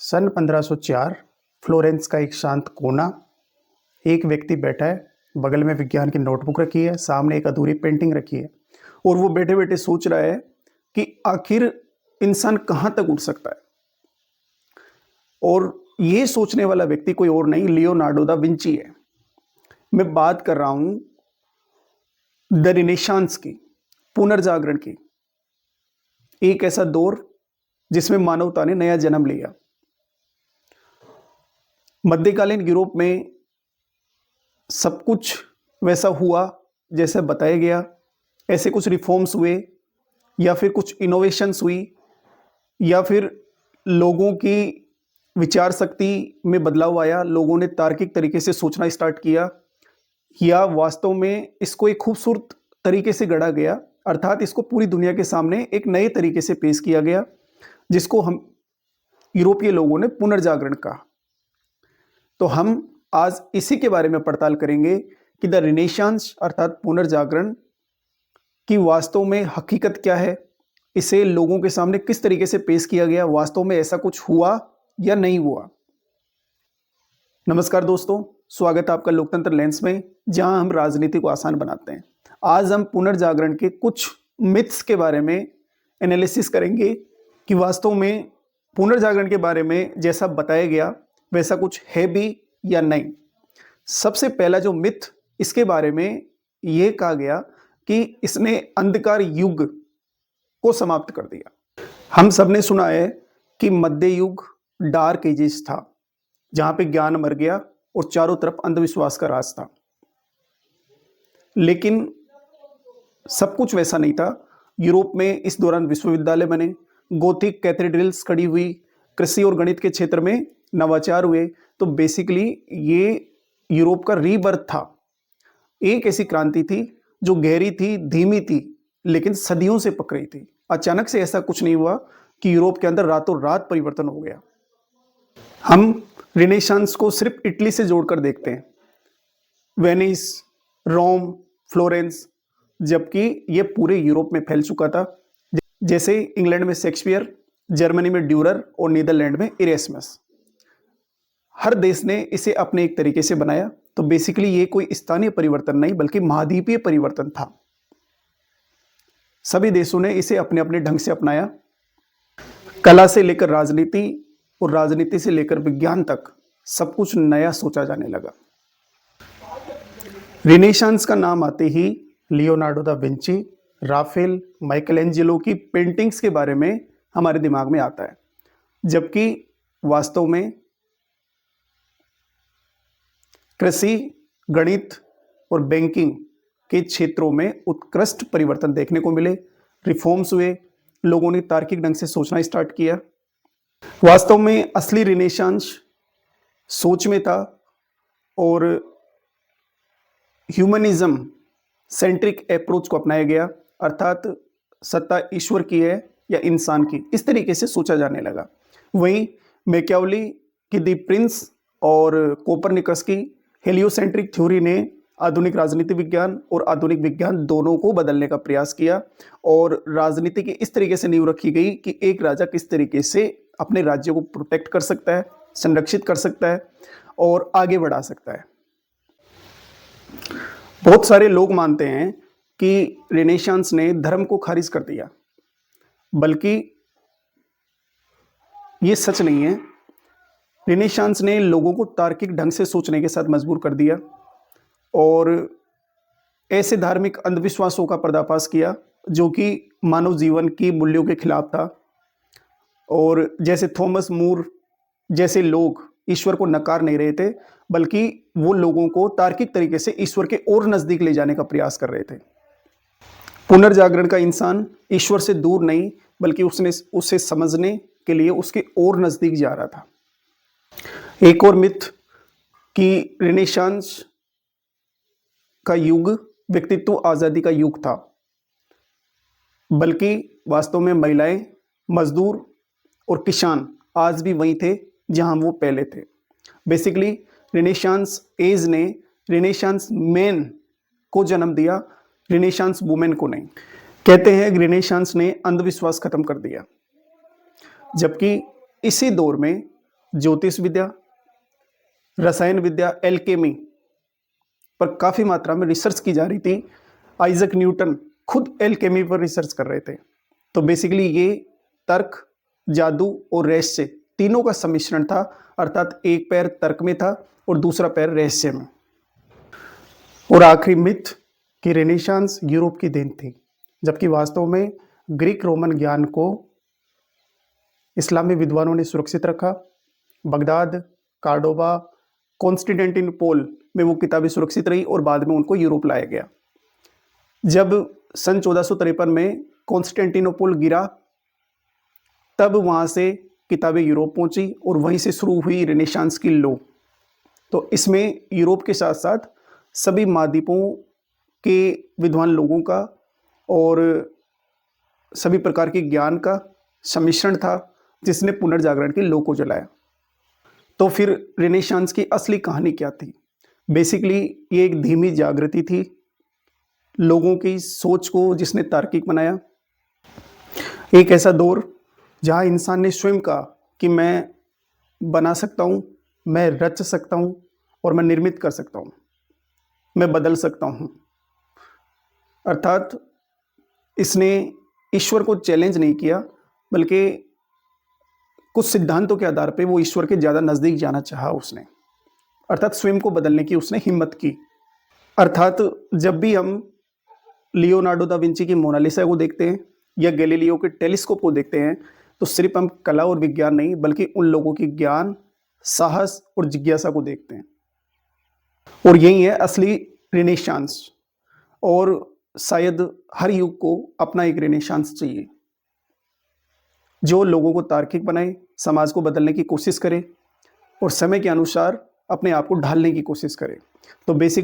सन 1504 Florence का एक शांत कोना। एक व्यक्ति बैठा है, बगल में विज्ञान की नोटबुक रखी है, सामने एक अधूरी पेंटिंग रखी है और वो बैठे बैठे सोच रहा है कि आखिर इंसान कहाँ तक उड़ सकता है। और ये सोचने वाला व्यक्ति कोई और नहीं, लियोनार्डो दा विंची है। मैं बात कर रहा हूं द रिनेसांस की, पुनर्जागरण की। एक ऐसा दौर जिसमें मानवता ने नया जन्म लिया। मध्यकालीन यूरोप में सब कुछ वैसा हुआ जैसे बताया गया। ऐसे कुछ रिफॉर्म्स हुए या फिर कुछ इनोवेशंस हुई या फिर लोगों की विचार शक्ति में बदलाव आया, लोगों ने तार्किक तरीके से सोचना स्टार्ट किया, या वास्तव में इसको एक खूबसूरत तरीके से गढ़ा गया, अर्थात इसको पूरी दुनिया के सामने एक नए तरीके से पेश किया गया, जिसको हम यूरोपीय लोगों ने पुनर्जागरण कहा। तो हम आज इसी के बारे में पड़ताल करेंगे कि द रिनेसांस अर्थात पुनर्जागरण की वास्तव में हकीकत क्या है, इसे लोगों के सामने किस तरीके से पेश किया गया, वास्तव में ऐसा कुछ हुआ या नहीं हुआ। नमस्कार दोस्तों, स्वागत है आपका लोकतंत्र लेंस में, जहां हम राजनीति को आसान बनाते हैं। आज हम पुनर्जागरण के कुछ मिथ्स के बारे में एनालिसिस करेंगे कि वास्तव में पुनर्जागरण के बारे में जैसा बताया गया वैसा कुछ है भी या नहीं। सबसे पहला जो मिथ इसके बारे में यह कहा गया कि इसने अंधकार युग को समाप्त कर दिया। हम सबने सुना है कि मध्य युग डार्क एजेस था, जहां पे ज्ञान मर गया और चारों तरफ अंधविश्वास का राज था। लेकिन सब कुछ वैसा नहीं था। यूरोप में इस दौरान विश्वविद्यालय बने, गोथिक कैथेड्रल्स खड़ी हुई, कृषि और गणित के क्षेत्र में नवाचार हुए। तो बेसिकली ये यूरोप का रीबर्थ था। एक ऐसी क्रांति थी जो गहरी थी, धीमी थी, लेकिन सदियों से पक रही थी। अचानक से ऐसा कुछ नहीं हुआ कि यूरोप के अंदर रातों रात परिवर्तन हो गया। हम रिनेसांस को सिर्फ इटली से जोड़कर देखते हैं, वेनिस, रोम, फ्लोरेंस, जबकि यह पूरे यूरोप में फैल चुका था। जैसे इंग्लैंड में शेक्सपियर, जर्मनी में ड्यूरर और नीदरलैंड में इरेस्मस। हर देश ने इसे अपने एक तरीके से बनाया। तो बेसिकली ये कोई स्थानीय परिवर्तन नहीं बल्कि महाद्वीपीय परिवर्तन था। सभी देशों ने इसे अपने अपने ढंग से अपनाया। कला से लेकर राजनीति और राजनीति से लेकर विज्ञान तक सब कुछ नया सोचा जाने लगा। रिनेसांस का नाम आते ही Leonardo da Vinci, Raphael, Michelangelo की पेंटिंग्स के बारे में हमारे दिमाग में आता है, जबकि वास्तव में कृषि, गणित और बैंकिंग के क्षेत्रों में उत्कृष्ट परिवर्तन देखने को मिले। रिफॉर्म्स हुए, लोगों ने तार्किक ढंग से सोचना स्टार्ट किया। वास्तव में असली रिनेसांस सोच में था और ह्यूमनिज्म सेंट्रिक अप्रोच को अपनाया गया, अर्थात सत्ता ईश्वर की है या इंसान की, इस तरीके से सोचा जाने लगा। वहीं मैकियावेली की द प्रिंस और कोपरनिकस की हेलियोसेंट्रिक थ्योरी ने आधुनिक राजनीति विज्ञान और आधुनिक विज्ञान दोनों को बदलने का प्रयास किया और राजनीति की इस तरीके से नींव रखी गई कि एक राजा किस तरीके से अपने राज्य को प्रोटेक्ट कर सकता है, संरक्षित कर सकता है और आगे बढ़ा सकता है। बहुत सारे लोग मानते हैं कि रिनेसांस ने धर्म को खारिज कर दिया, बल्कि ये सच नहीं है। रिनेसांस ने लोगों को तार्किक ढंग से सोचने के साथ मजबूर कर दिया और ऐसे धार्मिक अंधविश्वासों का पर्दाफाश किया जो कि मानव जीवन की मूल्यों के खिलाफ था। और जैसे थॉमस मूर जैसे लोग ईश्वर को नकार नहीं रहे थे, बल्कि वो लोगों को तार्किक तरीके से ईश्वर के और नजदीक ले जाने का प्रयास कर रहे थे। पुनर्जागरण का इंसान ईश्वर से दूर नहीं बल्कि उसने उसे समझने के लिए उसके और नजदीक जा रहा था। एक और मिथ कि रिनेसांस का युग व्यक्तित्व आजादी का युग था, बल्कि वास्तव में महिलाएं, मजदूर और किसान आज भी वहीं थे जहां वो पहले थे। बेसिकली रिनेसांस एज ने रिनेसांस मैन को जन्म दिया, रिनेसांस वुमेन को नहीं। कहते हैं कि रिनेसांस ने अंधविश्वास खत्म कर दिया, जबकि इसी दौर में ज्योतिष विद्या, रसायन विद्या, एल्केमी पर काफ़ी मात्रा में रिसर्च की जा रही थी। आइजक न्यूटन खुद एल्केमी पर रिसर्च कर रहे थे। तो बेसिकली ये तर्क, जादू और रहस्य तीनों का सम्मिश्रण था, अर्थात एक पैर तर्क में था और दूसरा पैर रहस्य में। और आखिरी मिथ कि रेनेसांस यूरोप की देन थी, जबकि वास्तव में ग्रीक रोमन ज्ञान को इस्लामी विद्वानों ने सुरक्षित रखा। बगदाद, कार्डोबा, कॉन्स्टेंटिनोपल में वो किताबें सुरक्षित रही और बाद में उनको यूरोप लाया गया। जब सन 1453 में कॉन्स्टेंटिनोपल गिरा, तब वहाँ से किताबें यूरोप पहुँची और वहीं से शुरू हुई रेनेसांस की लो। तो इसमें यूरोप के साथ साथ सभी महाद्वीपों के विद्वान लोगों का और सभी प्रकार के ज्ञान का सम्मिश्रण था, जिसने पुनर्जागरण की लो को जलाया। तो फिर रेनेसांस की असली कहानी क्या थी? बेसिकली ये एक धीमी जागृति थी, लोगों की सोच को जिसने तार्किक बनाया। एक ऐसा दौर जहाँ इंसान ने स्वयं कहा कि मैं बना सकता हूँ, मैं रच सकता हूँ और मैं निर्मित कर सकता हूँ, मैं बदल सकता हूँ। अर्थात इसने ईश्वर को चैलेंज नहीं किया, बल्कि कुछ सिद्धांतों के आधार पे वो ईश्वर के ज़्यादा नज़दीक जाना चाहा उसने, अर्थात स्वयं को बदलने की उसने हिम्मत की। अर्थात जब भी हम लियोनार्डो दा विंची की मोनालिसा को देखते हैं या गैलीलियो के टेलीस्कोप को देखते हैं, तो सिर्फ हम कला और विज्ञान नहीं, बल्कि उन लोगों की ज्ञान, साहस और जिज्ञासा को देखते हैं। और यही है असली रेनेसांस। और शायद हर युग को अपना एक रेनेसांस चाहिए, जो लोगों को तार्किक बनाए, समाज को बदलने की कोशिश करे और समय के अनुसार अपने आप को ढालने की कोशिश करे। तो बेसिक